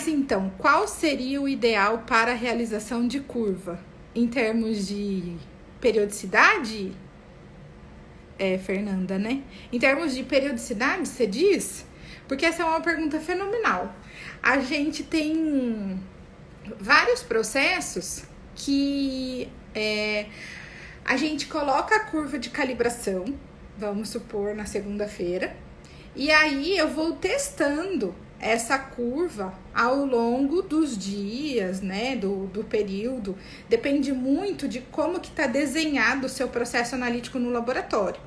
Mas então, qual seria o ideal para a realização de curva? Em termos de periodicidade? Fernanda, né? Em termos de periodicidade, você diz? Porque essa é uma pergunta fenomenal. A gente tem vários processos que a gente coloca a curva de calibração, vamos supor, na segunda-feira, e aí eu vou testando essa curva ao longo dos dias, né, do período. Depende muito de como que está desenhado o seu processo analítico no laboratório.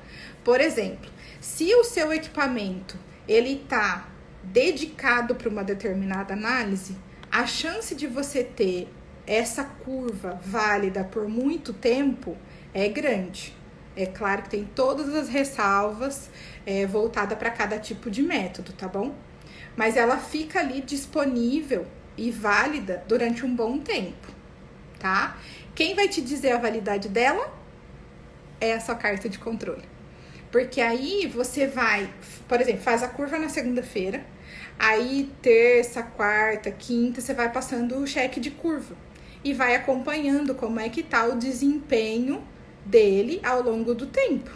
Por exemplo, se o seu equipamento ele está dedicado para uma determinada análise, a chance de você ter essa curva válida por muito tempo é grande. É claro que tem todas as ressalvas voltadas para cada tipo de método, tá bom? Mas ela fica ali disponível e válida durante um bom tempo, tá? Quem vai te dizer a validade dela é a sua carta de controle. Porque aí você vai, por exemplo, faz a curva na segunda-feira, aí terça, quarta, quinta, você vai passando o cheque de curva e vai acompanhando como é que tá o desempenho dele ao longo do tempo,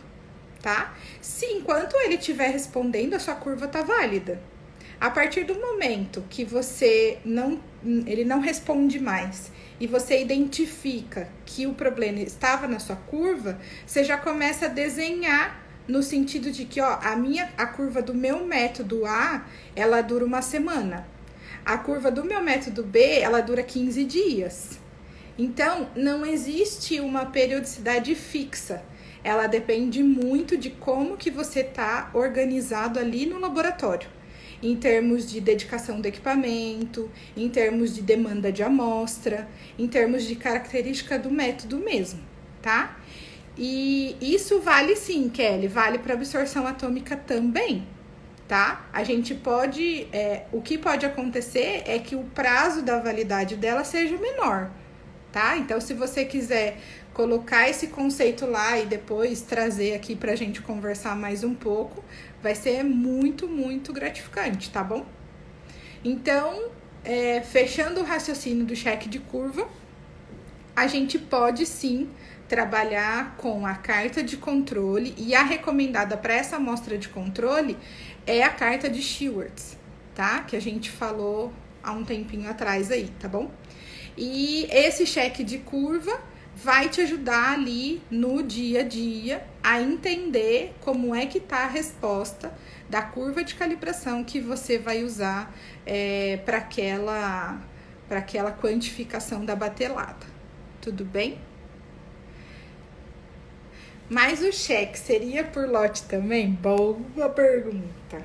tá? Se enquanto ele estiver respondendo, a sua curva tá válida. A partir do momento que ele não responde mais e você identifica que o problema estava na sua curva, você já começa a desenhar no sentido de que, a curva do meu método A, ela dura uma semana. A curva do meu método B, ela dura 15 dias. Então, não existe uma periodicidade fixa. Ela depende muito de como que você está organizado ali no laboratório. Em termos de dedicação do equipamento, em termos de demanda de amostra, em termos de característica do método mesmo, tá? E isso vale sim, Kelly, vale para absorção atômica também, tá? A gente pode, o que pode acontecer é que o prazo da validade dela seja menor, tá? Então, se você quiser colocar esse conceito lá e depois trazer aqui pra gente conversar mais um pouco, vai ser muito, muito gratificante, tá bom? Então, fechando o raciocínio do cheque de curva, a gente pode sim trabalhar com a carta de controle, e a recomendada para essa amostra de controle é a carta de Schwartz, tá? Que a gente falou há um tempinho atrás aí, tá bom? E esse cheque de curva vai te ajudar ali no dia a dia a entender como é que tá a resposta da curva de calibração que você vai usar para aquela quantificação da batelada. Tudo bem? Mas o cheque seria por lote também? Boa pergunta.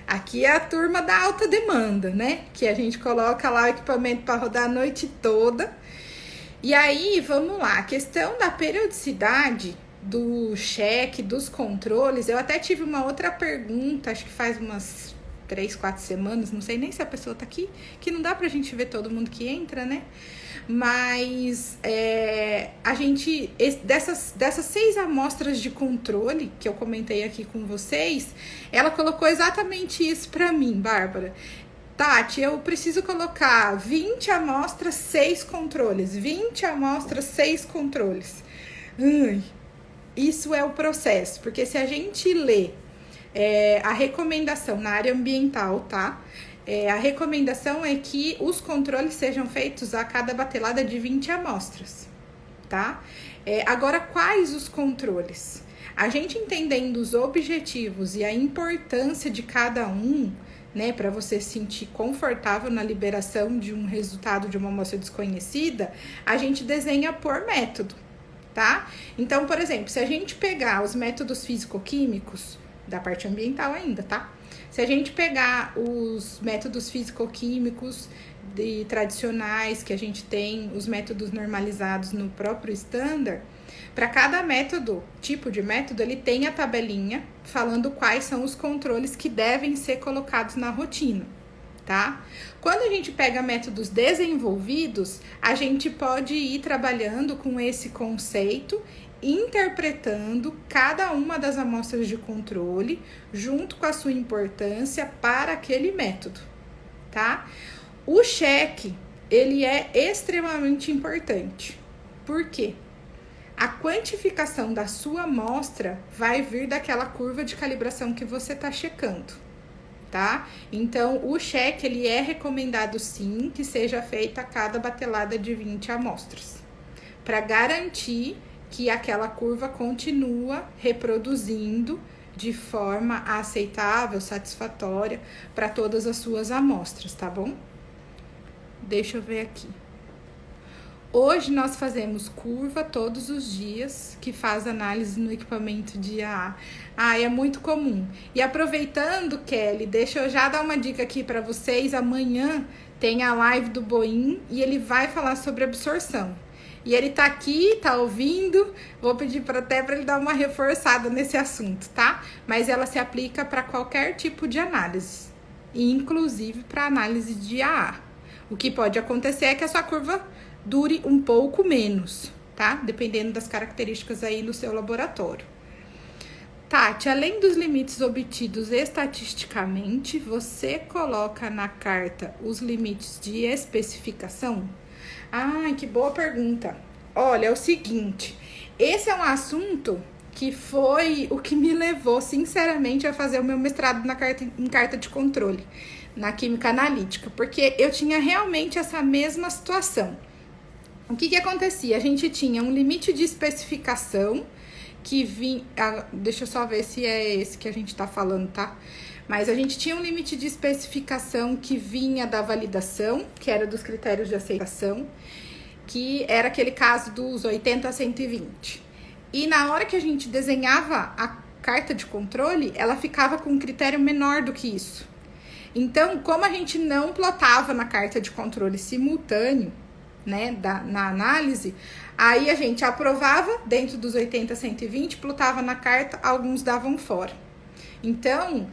Aqui é a turma da alta demanda, né? Que a gente coloca lá o equipamento para rodar a noite toda. E aí, vamos lá, a questão da periodicidade do cheque, dos controles, eu até tive uma outra pergunta, acho que faz umas 3, 4 semanas, não sei nem se a pessoa tá aqui, que não dá pra gente ver todo mundo que entra, né? Mas a gente, dessas 6 amostras de controle que eu comentei aqui com vocês, ela colocou exatamente isso pra mim, Bárbara. Tati, eu preciso colocar 20 amostras, 6 controles. 20 amostras, 6 controles. Isso é o processo, porque se a gente lê a recomendação na área ambiental, tá? A recomendação é que os controles sejam feitos a cada batelada de 20 amostras, tá? Agora, quais os controles? A gente entendendo os objetivos e a importância de cada um, né, para você se sentir confortável na liberação de um resultado de uma amostra desconhecida, a gente desenha por método, tá? Então, por exemplo, se a gente pegar os métodos físico-químicos, da parte ambiental ainda, tá? Se a gente pegar os métodos físico-químicos tradicionais que a gente tem, os métodos normalizados no próprio standard, para cada método, tipo de método, ele tem a tabelinha falando quais são os controles que devem ser colocados na rotina, tá? Quando a gente pega métodos desenvolvidos, a gente pode ir trabalhando com esse conceito, interpretando cada uma das amostras de controle junto com a sua importância para aquele método, tá? O cheque, ele é extremamente importante. Por quê? A quantificação da sua amostra vai vir daquela curva de calibração que você está checando, tá? Então, o cheque, ele é recomendado sim que seja feita a cada batelada de 20 amostras, para garantir que aquela curva continua reproduzindo de forma aceitável, satisfatória para todas as suas amostras, tá bom? Deixa eu ver aqui. Hoje nós fazemos curva todos os dias, que faz análise no equipamento de IAA. É muito comum. E aproveitando, Kelly, deixa eu já dar uma dica aqui para vocês. Amanhã tem a live do Boim e ele vai falar sobre absorção. E ele tá aqui, tá ouvindo, vou pedir até para ele dar uma reforçada nesse assunto, tá? Mas ela se aplica para qualquer tipo de análise, inclusive para análise de IAA. O que pode acontecer é que a sua curva dure um pouco menos, tá? Dependendo das características aí do seu laboratório. Tati, além dos limites obtidos estatisticamente, você coloca na carta os limites de especificação? Que boa pergunta. Olha, é o seguinte, esse é um assunto que foi o que me levou, sinceramente, a fazer o meu mestrado em carta de controle, na química analítica, porque eu tinha realmente essa mesma situação. O que acontecia? A gente tinha um limite de especificação que vinha... deixa eu só ver se é esse que a gente tá falando, tá? Mas a gente tinha um limite de especificação que vinha da validação, que era dos critérios de aceitação, que era aquele caso dos 80 a 120. E na hora que a gente desenhava a carta de controle, ela ficava com um critério menor do que isso. Então, como a gente não plotava na carta de controle simultâneo, né, na análise, aí a gente aprovava dentro dos 80 a 120, plotava na carta, alguns davam fora. Então,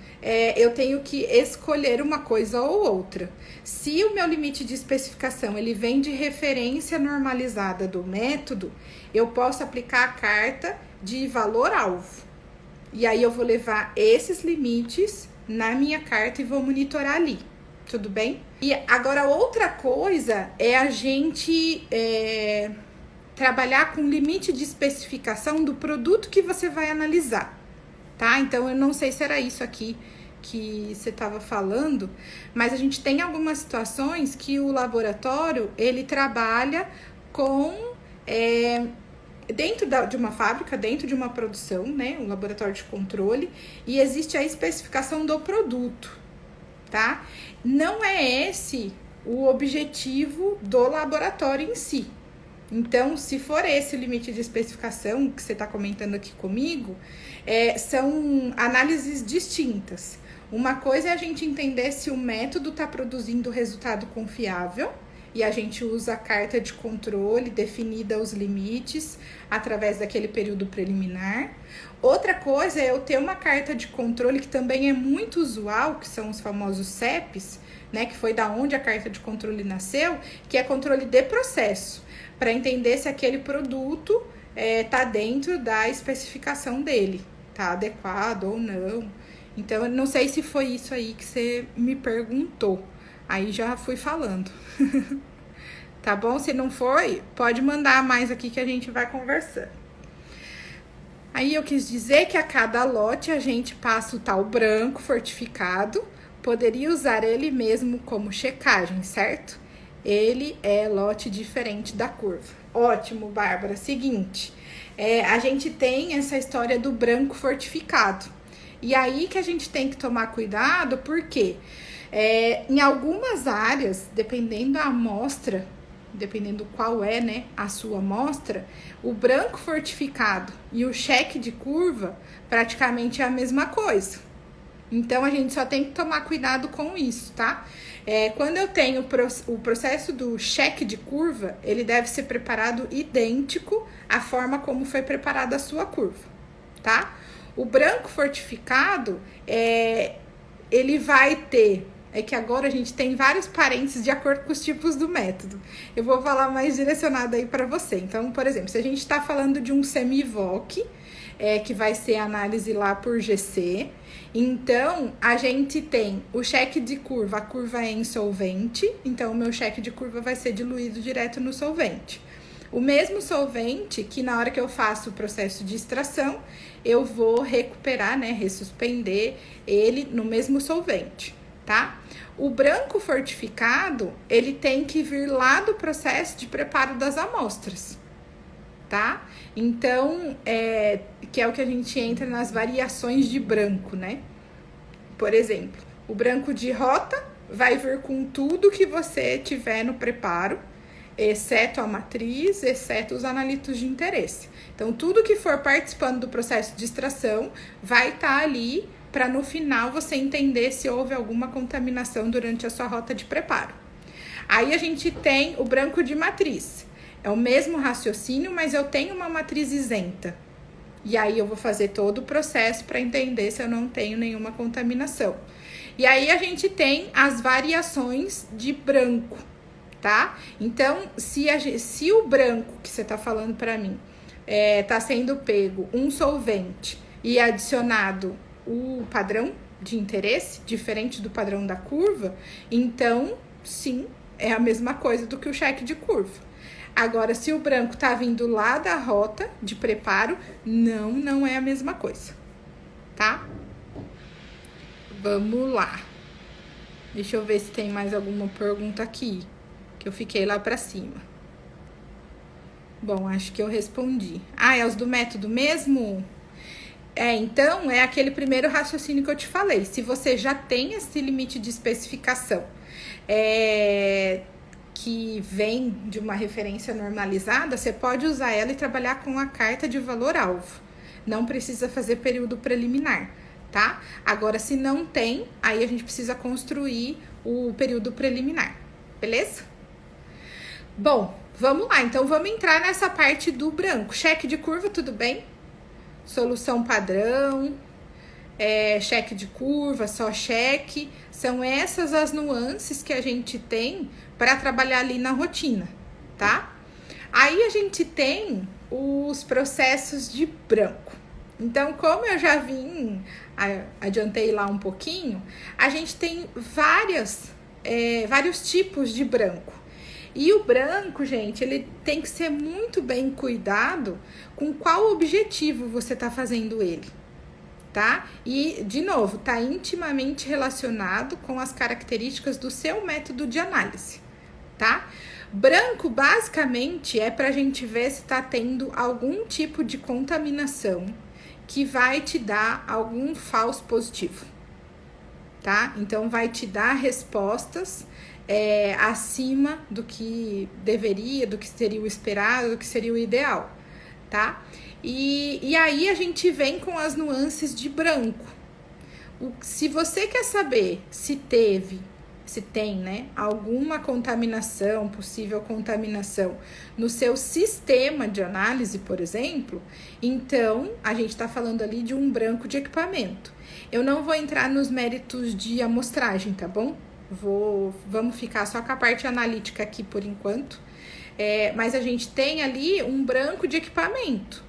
eu tenho que escolher uma coisa ou outra. Se o meu limite de especificação ele vem de referência normalizada do método, eu posso aplicar a carta de valor-alvo. E aí eu vou levar esses limites na minha carta e vou monitorar ali. Tudo bem? E agora, outra coisa é a gente trabalhar com limite de especificação do produto que você vai analisar. Tá? Então, eu não sei se era isso aqui que você estava falando, mas a gente tem algumas situações que o laboratório, ele trabalha com, dentro de uma fábrica, dentro de uma produção, né? Um laboratório de controle, e existe a especificação do produto, tá? Não é esse o objetivo do laboratório em si. Então, se for esse o limite de especificação que você está comentando aqui comigo, são análises distintas. Uma coisa é a gente entender se o método está produzindo resultado confiável, e a gente usa a carta de controle definida os limites através daquele período preliminar. Outra coisa é eu ter uma carta de controle que também é muito usual, que são os famosos CEPs, né, que foi da onde a carta de controle nasceu, que é controle de processo, para entender se aquele produto tá dentro da especificação dele, tá adequado ou não. Então, eu não sei se foi isso aí que você me perguntou. Aí já fui falando. Tá bom? Se não foi, pode mandar mais aqui que a gente vai conversando. Aí eu quis dizer que a cada lote a gente passa o tal branco fortificado. Poderia usar ele mesmo como checagem, certo? Ele é lote diferente da curva. Ótimo, Bárbara. Seguinte, a gente tem essa história do branco fortificado. E aí que a gente tem que tomar cuidado, porque em algumas áreas, dependendo da amostra, dependendo qual é, né, a sua amostra, o branco fortificado e o cheque de curva praticamente é a mesma coisa. Então, a gente só tem que tomar cuidado com isso, tá? Quando eu tenho o processo do cheque de curva, ele deve ser preparado idêntico à forma como foi preparada a sua curva, tá? O branco fortificado, ele vai ter é que agora a gente tem vários parênteses de acordo com os tipos do método. Eu vou falar mais direcionado aí para você. Então, por exemplo, se a gente está falando de um semi-VOC, que vai ser análise lá por GC, então a gente tem o cheque de curva, a curva é insolvente, então o meu cheque de curva vai ser diluído direto no solvente. O mesmo solvente que na hora que eu faço o processo de extração, eu vou recuperar, né, ressuspender ele no mesmo solvente, tá? O branco fortificado, ele tem que vir lá do processo de preparo das amostras, tá? Então, que é o que a gente entra nas variações de branco, né? Por exemplo, o branco de rota vai vir com tudo que você tiver no preparo, exceto a matriz, exceto os analitos de interesse. Então, tudo que for participando do processo de extração vai estar ali para no final você entender se houve alguma contaminação durante a sua rota de preparo. Aí a gente tem o branco de matriz. É o mesmo raciocínio, mas eu tenho uma matriz isenta. E aí eu vou fazer todo o processo para entender se eu não tenho nenhuma contaminação. E aí a gente tem as variações de branco, tá? Então, se o branco que você tá falando para mim tá sendo pego um solvente e adicionado o padrão de interesse, diferente do padrão da curva, então, sim, é a mesma coisa do que o cheque de curva. Agora, se o branco tá vindo lá da rota de preparo, não é a mesma coisa, tá? Vamos lá. Deixa eu ver se tem mais alguma pergunta aqui, que eu fiquei lá pra cima. Bom, acho que eu respondi. É os do método mesmo? Então, é aquele primeiro raciocínio que eu te falei. Se você já tem esse limite de especificação, que vem de uma referência normalizada, você pode usar ela e trabalhar com a carta de valor-alvo. Não precisa fazer período preliminar, tá? Agora, se não tem, aí a gente precisa construir o período preliminar, beleza? Bom, vamos lá. Então, vamos entrar nessa parte do branco. Cheque de curva, tudo bem? Solução padrão, cheque de curva, só cheque. São essas as nuances que a gente tem para trabalhar ali na rotina, tá? Aí a gente tem os processos de branco. Então, como eu já adiantei lá um pouquinho, a gente tem vários tipos de branco. E o branco, gente, ele tem que ser muito bem cuidado com qual objetivo você tá fazendo ele, tá? E, de novo, tá intimamente relacionado com as características do seu método de análise, tá? Branco, basicamente, é pra gente ver se tá tendo algum tipo de contaminação que vai te dar algum falso positivo, tá? Então, vai te dar respostas acima do que deveria, do que seria o esperado, do que seria o ideal, tá? E aí a gente vem com as nuances de branco. Se você quer saber se tem, né, alguma contaminação, possível contaminação no seu sistema de análise, por exemplo, então a gente está falando ali de um branco de equipamento. Eu não vou entrar nos méritos de amostragem, tá bom? Vamos ficar só com a parte analítica aqui por enquanto. Mas a gente tem ali um branco de equipamento,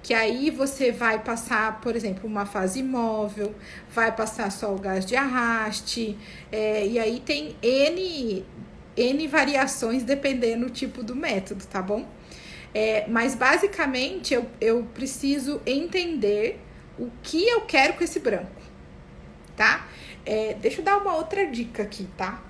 que aí você vai passar, por exemplo, uma fase móvel, vai passar só o gás de arraste, e aí tem N variações dependendo do tipo do método, tá bom? Mas basicamente eu preciso entender o que eu quero com esse branco, tá? Deixa eu dar uma outra dica aqui, tá?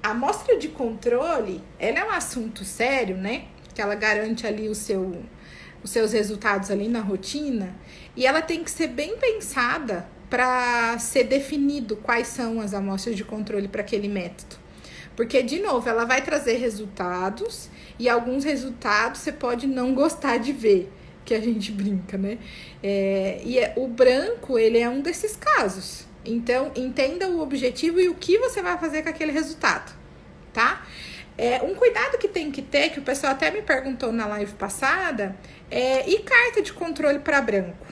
A amostra de controle, ela é um assunto sério, né? Que ela garante ali os seus resultados ali na rotina, e ela tem que ser bem pensada para ser definido quais são as amostras de controle para aquele método. Porque, de novo, ela vai trazer resultados, e alguns resultados você pode não gostar de ver, que a gente brinca, né? O branco, ele é um desses casos. Então, entenda o objetivo e o que você vai fazer com aquele resultado, tá? Um cuidado que tem que ter, que o pessoal até me perguntou na live passada, e carta de controle para branco?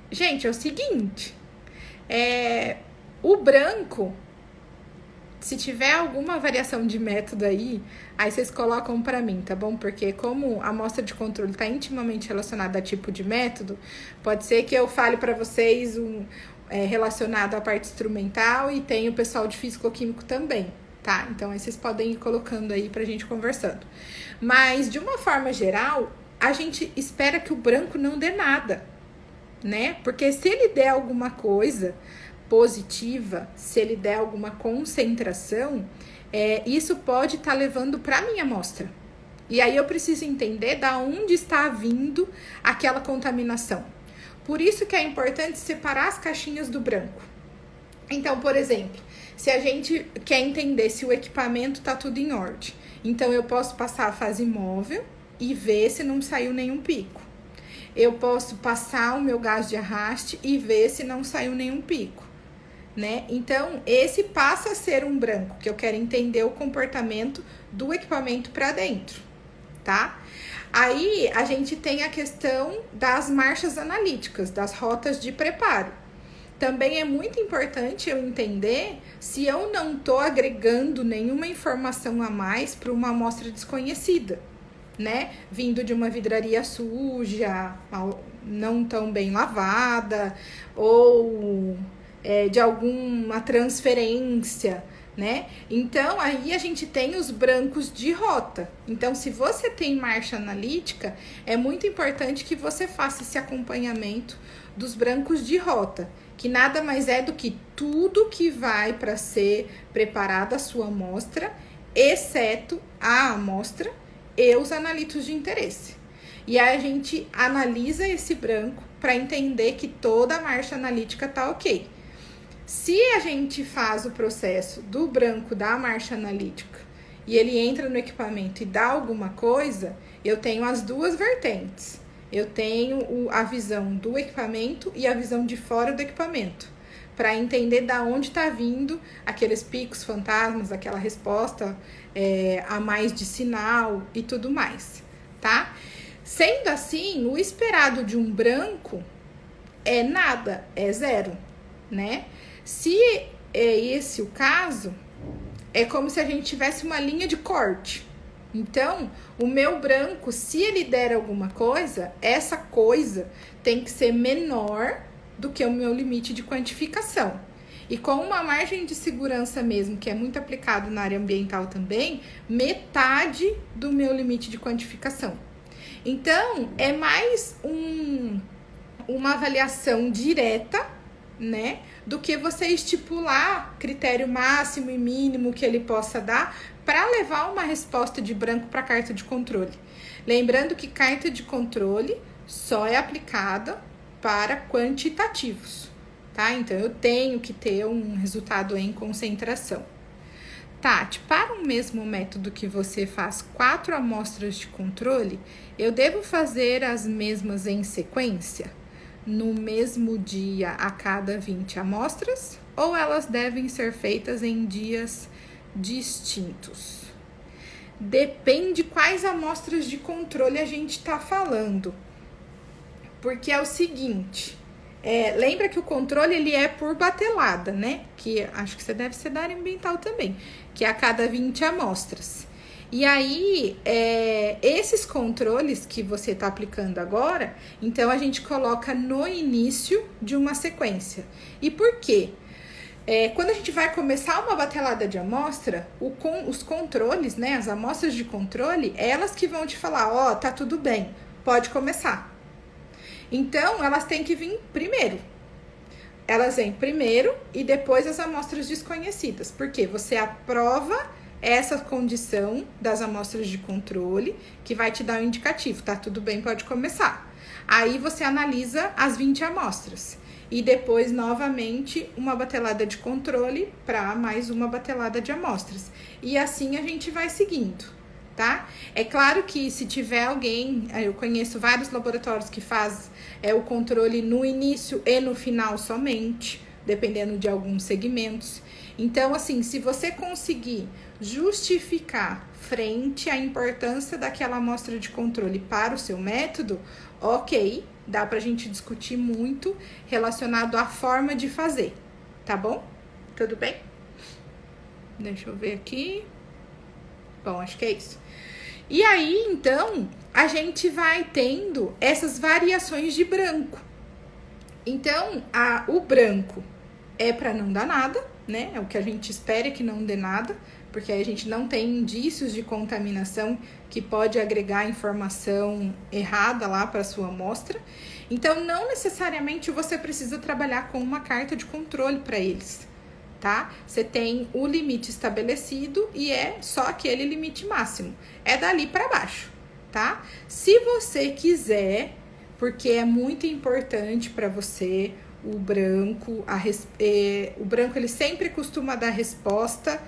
Gente, é o seguinte, O branco, se tiver alguma variação de método aí vocês colocam para mim, tá bom? Porque como a amostra de controle está intimamente relacionada a tipo de método, pode ser que eu fale para vocês relacionado à parte instrumental e tem o pessoal de físico-químico também, tá? Então aí vocês podem ir colocando aí pra gente conversando. Mas de uma forma geral, a gente espera que o branco não dê nada, né? Porque se ele der alguma coisa positiva, se ele der alguma concentração, isso pode estar levando para minha amostra. E aí eu preciso entender da onde está vindo aquela contaminação. Por isso que é importante separar as caixinhas do branco. Então, por exemplo, se a gente quer entender se o equipamento está tudo em ordem, então eu posso passar a fase móvel e ver se não saiu nenhum pico. Eu posso passar o meu gás de arraste e ver se não saiu nenhum pico, né? Então, esse passa a ser um branco, que eu quero entender o comportamento do equipamento para dentro, tá? Aí, a gente tem a questão das marchas analíticas, das rotas de preparo. Também é muito importante eu entender se eu não estou agregando nenhuma informação a mais para uma amostra desconhecida, né? Vindo de uma vidraria suja, não tão bem lavada, ou de alguma transferência, né? Então, aí a gente tem os brancos de rota. Então, se você tem marcha analítica, é muito importante que você faça esse acompanhamento dos brancos de rota, que nada mais é do que tudo que vai para ser preparada a sua amostra, exceto a amostra e os analitos de interesse. E aí a gente analisa esse branco para entender que toda a marcha analítica tá ok. Se a gente faz o processo do branco da marcha analítica e ele entra no equipamento e dá alguma coisa, eu tenho as duas vertentes. Eu tenho a visão do equipamento e a visão de fora do equipamento, para entender da onde está vindo aqueles picos fantasmas, aquela resposta a mais de sinal e tudo mais, tá? Sendo assim, o esperado de um branco é nada, é zero, né? Se é esse o caso, é como se a gente tivesse uma linha de corte. Então, o meu branco, se ele der alguma coisa, essa coisa tem que ser menor do que o meu limite de quantificação. E com uma margem de segurança mesmo, que é muito aplicado na área ambiental também, metade do meu limite de quantificação. Então, é mais uma avaliação direta, né, do que você estipular critério máximo e mínimo que ele possa dar para levar uma resposta de branco para carta de controle. Lembrando que carta de controle só é aplicada para quantitativos, tá? Então, eu tenho que ter um resultado em concentração. Tati, para o mesmo método que você faz 4 amostras de controle, eu devo fazer as mesmas em sequência? No mesmo dia a cada 20 amostras? Ou elas devem ser feitas em dias distintos? Depende quais amostras de controle a gente está falando. Porque é o seguinte, lembra que o controle ele é por batelada, né? Que acho que você deve ser da área ambiental também, que é a cada 20 amostras. E aí, esses controles que você está aplicando agora, então a gente coloca no início de uma sequência. E por quê? Quando a gente vai começar uma batelada de amostra, os controles, né, as amostras de controle, elas que vão te falar, ó, tá tudo bem, pode começar. Então, elas têm que vir primeiro. Elas vêm primeiro e depois as amostras desconhecidas. Porque você aprova essa condição das amostras de controle, que vai te dar um indicativo, tá tudo bem, pode começar. Aí você analisa as 20 amostras. E depois, novamente, uma batelada de controle para mais uma batelada de amostras. E assim a gente vai seguindo, tá? É claro que se tiver alguém, eu conheço vários laboratórios que faz o controle no início e no final somente, dependendo de alguns segmentos. Então, assim, se você conseguir justificar frente à importância daquela amostra de controle para o seu método, ok, dá pra gente discutir muito relacionado à forma de fazer, tá bom? Tudo bem? Deixa eu ver aqui. Bom, acho que é isso. E aí, então, a gente vai tendo essas variações de branco. Então, o branco é para não dar nada, né? É o que a gente espera que não dê nada, porque aí a gente não tem indícios de contaminação que pode agregar informação errada lá para sua amostra. Então, não necessariamente você precisa trabalhar com uma carta de controle para eles, tá? Você tem o limite estabelecido e é só aquele limite máximo. É dali para baixo, tá? Se você quiser, porque é muito importante para você, o branco ele sempre costuma dar resposta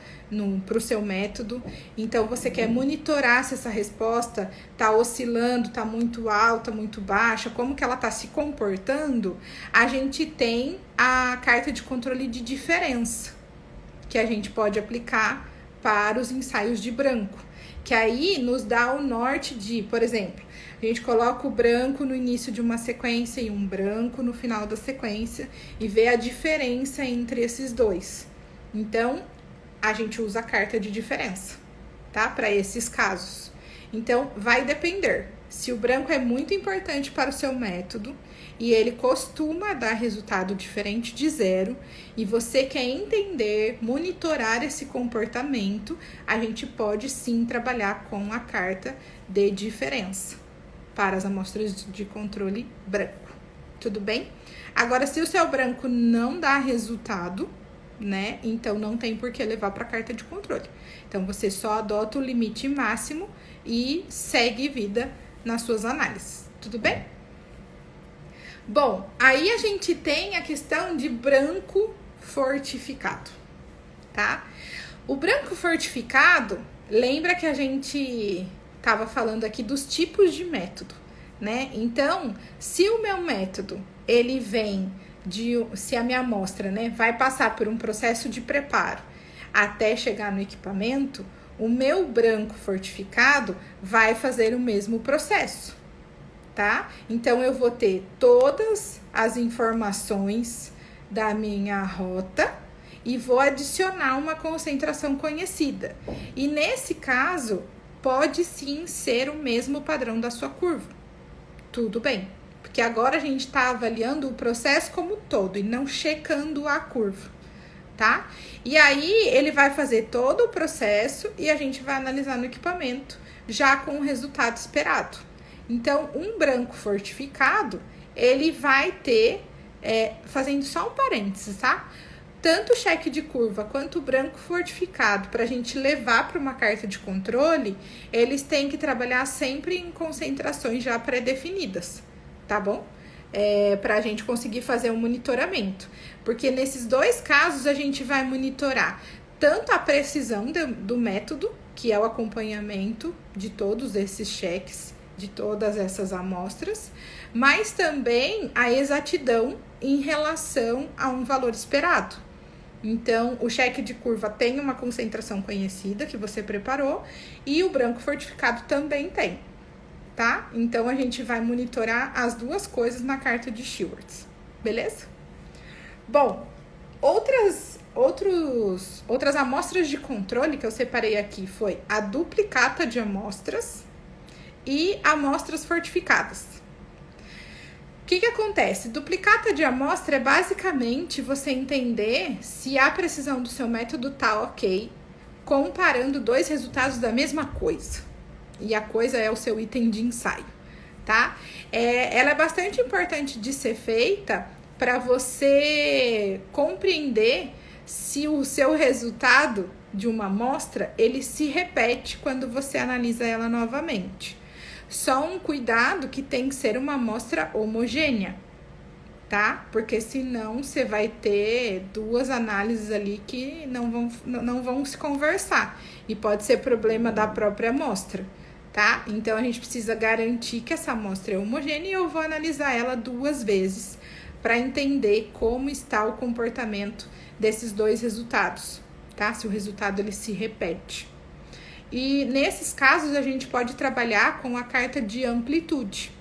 para o seu método. Então, você quer monitorar se essa resposta tá oscilando, tá muito alta, muito baixa, como que ela tá se comportando. A gente tem a carta de controle de diferença, que a gente pode aplicar para os ensaios de branco, que aí nos dá o norte de, por exemplo, a gente coloca o branco no início de uma sequência e um branco no final da sequência e vê a diferença entre esses dois. Então, a gente usa a carta de diferença, tá? Para esses casos. Então, vai depender. Se o branco é muito importante para o seu método e ele costuma dar resultado diferente de zero e você quer entender, monitorar esse comportamento, a gente pode sim trabalhar com a carta de diferença para as amostras de controle branco. Tudo bem? Agora, se o seu branco não dá resultado, né? Então, não tem por que levar para a carta de controle. Então, você só adota o limite máximo e segue vida nas suas análises. Tudo bem? Bom, aí a gente tem a questão de branco fortificado, tá? O branco fortificado, lembra que a gente estava falando aqui dos tipos de método, né? Então, se o meu método, ele vem se a minha amostra, né, vai passar por um processo de preparo até chegar no equipamento, o meu branco fortificado vai fazer o mesmo processo, tá? Então, eu vou ter todas as informações da minha rota e vou adicionar uma concentração conhecida. E nesse caso, pode sim ser o mesmo padrão da sua curva. Tudo bem, porque agora a gente está avaliando o processo como um todo e não checando a curva, tá? E aí, ele vai fazer todo o processo e a gente vai analisar no equipamento, já com o resultado esperado. Então, um branco fortificado, ele vai ter, fazendo só um parênteses, tá? Tanto o cheque de curva quanto o branco fortificado, para a gente levar para uma carta de controle, eles têm que trabalhar sempre em concentrações já pré-definidas, tá bom? Para a gente conseguir fazer um monitoramento. Porque nesses dois casos, a gente vai monitorar tanto a precisão do método, que é o acompanhamento de todos esses cheques, de todas essas amostras, mas também a exatidão em relação a um valor esperado. Então, o cheque de curva tem uma concentração conhecida que você preparou e o branco fortificado também tem, tá? Então, a gente vai monitorar as duas coisas na carta de Schwartz, beleza? Bom, outras amostras de controle que eu separei aqui foi a duplicata de amostras e amostras fortificadas. O que acontece? Duplicata de amostra é basicamente você entender se a precisão do seu método tá ok, comparando dois resultados da mesma coisa. E a coisa é o seu item de ensaio, tá? Ela é bastante importante de ser feita para você compreender se o seu resultado de uma amostra, ele se repete quando você analisa ela novamente. Só um cuidado que tem que ser uma amostra homogênea, tá? Porque senão você vai ter duas análises ali que não vão se conversar. E pode ser problema da própria amostra, tá? Então, a gente precisa garantir que essa amostra é homogênea e eu vou analisar ela 2 vezes para entender como está o comportamento desses dois resultados, tá? Se o resultado ele se repete. E nesses casos a gente pode trabalhar com a carta de amplitude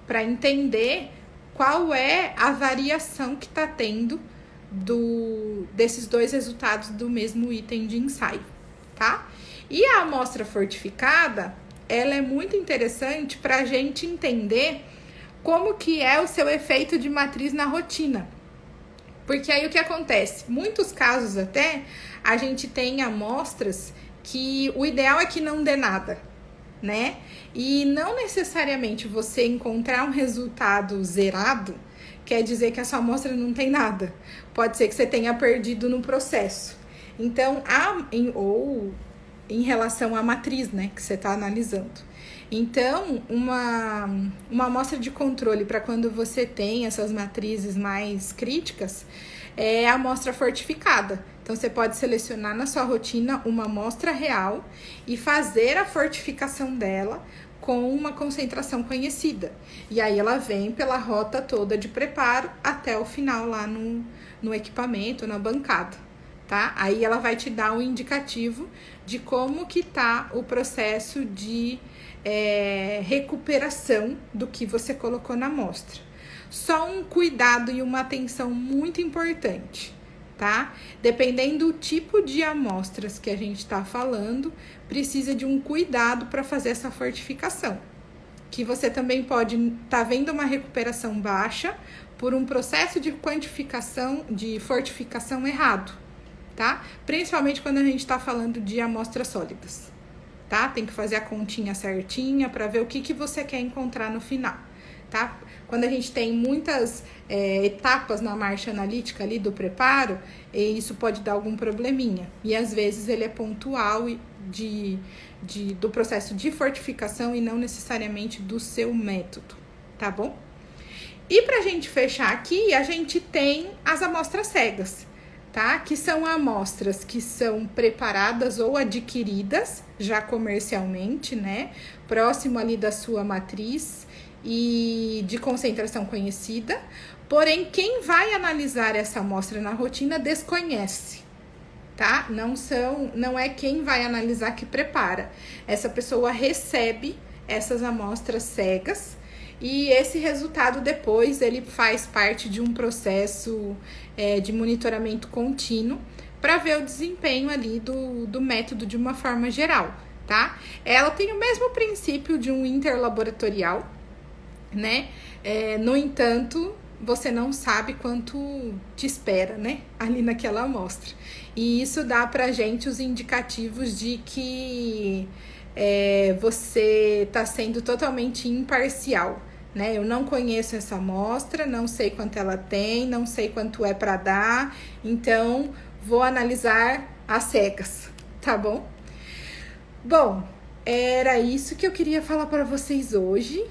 para entender qual é a variação que está tendo desses dois resultados do mesmo item de ensaio, tá? E a amostra fortificada, ela é muito interessante para a gente entender como que é o seu efeito de matriz na rotina. Porque aí o que acontece? Muitos casos até, a gente tem amostras que o ideal é que não dê nada, né? E não necessariamente você encontrar um resultado zerado quer dizer que a sua amostra não tem nada. Pode ser que você tenha perdido no processo. Então, em relação à matriz, né, que você está analisando. Então, uma amostra de controle para quando você tem essas matrizes mais críticas é a amostra fortificada. Então, você pode selecionar na sua rotina uma amostra real e fazer a fortificação dela com uma concentração conhecida. E aí ela vem pela rota toda de preparo até o final lá no equipamento, na bancada, tá? Aí ela vai te dar um indicativo de como que tá o processo de recuperação do que você colocou na amostra. Só um cuidado e uma atenção muito importante, tá? Dependendo do tipo de amostras que a gente está falando, precisa de um cuidado para fazer essa fortificação. Que você também pode estar vendo uma recuperação baixa por um processo de quantificação, de fortificação errado, tá? Principalmente quando a gente está falando de amostras sólidas, tá? Tem que fazer a continha certinha para ver o que você quer encontrar no final, tá? Quando a gente tem muitas etapas na marcha analítica ali do preparo, isso pode dar algum probleminha. E às vezes ele é pontual do processo de fortificação e não necessariamente do seu método, tá bom? E pra gente fechar aqui, a gente tem as amostras cegas, tá? Que são amostras que são preparadas ou adquiridas já comercialmente, né? Próximo ali da sua matriz e de concentração conhecida, porém quem vai analisar essa amostra na rotina desconhece, tá? Não é quem vai analisar que prepara. Essa pessoa recebe essas amostras cegas e esse resultado depois ele faz parte de um processo de monitoramento contínuo para ver o desempenho ali do método de uma forma geral, tá? Ela tem o mesmo princípio de um interlaboratorial, né? No entanto, você não sabe quanto te espera, né? Ali naquela amostra. E isso dá pra gente os indicativos de que você tá sendo totalmente imparcial, né? Eu não conheço essa amostra, não sei quanto ela tem, não sei quanto é para dar, então vou analisar às cegas, tá bom? Bom, era isso que eu queria falar para vocês hoje.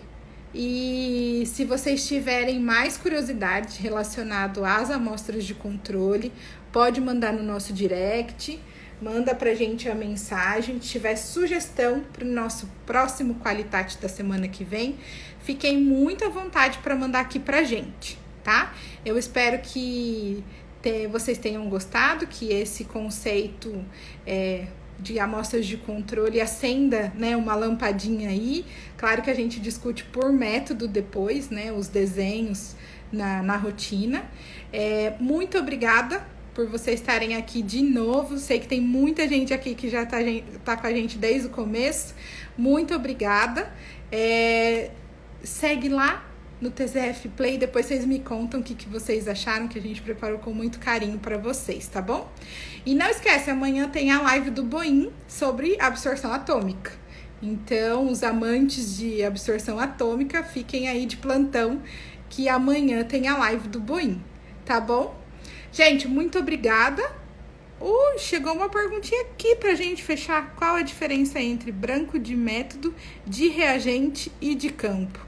E se vocês tiverem mais curiosidade relacionado às amostras de controle, pode mandar no nosso direct, manda pra gente a mensagem. Se tiver sugestão para o nosso próximo Qualitate da semana que vem, fiquem muito à vontade para mandar aqui pra gente, tá? Eu espero que vocês tenham gostado, que esse conceito de amostras de controle acenda, né, uma lampadinha aí. Claro que a gente discute por método depois, né, os desenhos na rotina. Muito obrigada por vocês estarem aqui de novo. Sei que tem muita gente aqui que já tá com a gente desde o começo. Muito obrigada. Segue lá no TZF Play, depois vocês me contam o que vocês acharam, que a gente preparou com muito carinho para vocês, tá bom? E não esquece, amanhã tem a live do Boim sobre absorção atômica. Então, os amantes de absorção atômica, fiquem aí de plantão, que amanhã tem a live do Boim, tá bom? Gente, muito obrigada. Chegou uma perguntinha aqui pra gente fechar. Qual a diferença entre branco de método, de reagente e de campo?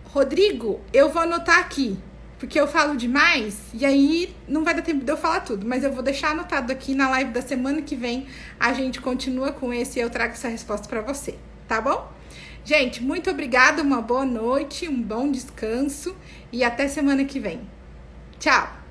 Rodrigo, eu vou anotar aqui, porque eu falo demais e aí não vai dar tempo de eu falar tudo, mas eu vou deixar anotado aqui na live da semana que vem. A gente continua com esse e eu trago essa resposta para você, tá bom? Gente, muito obrigada, uma boa noite, um bom descanso e até semana que vem. Tchau!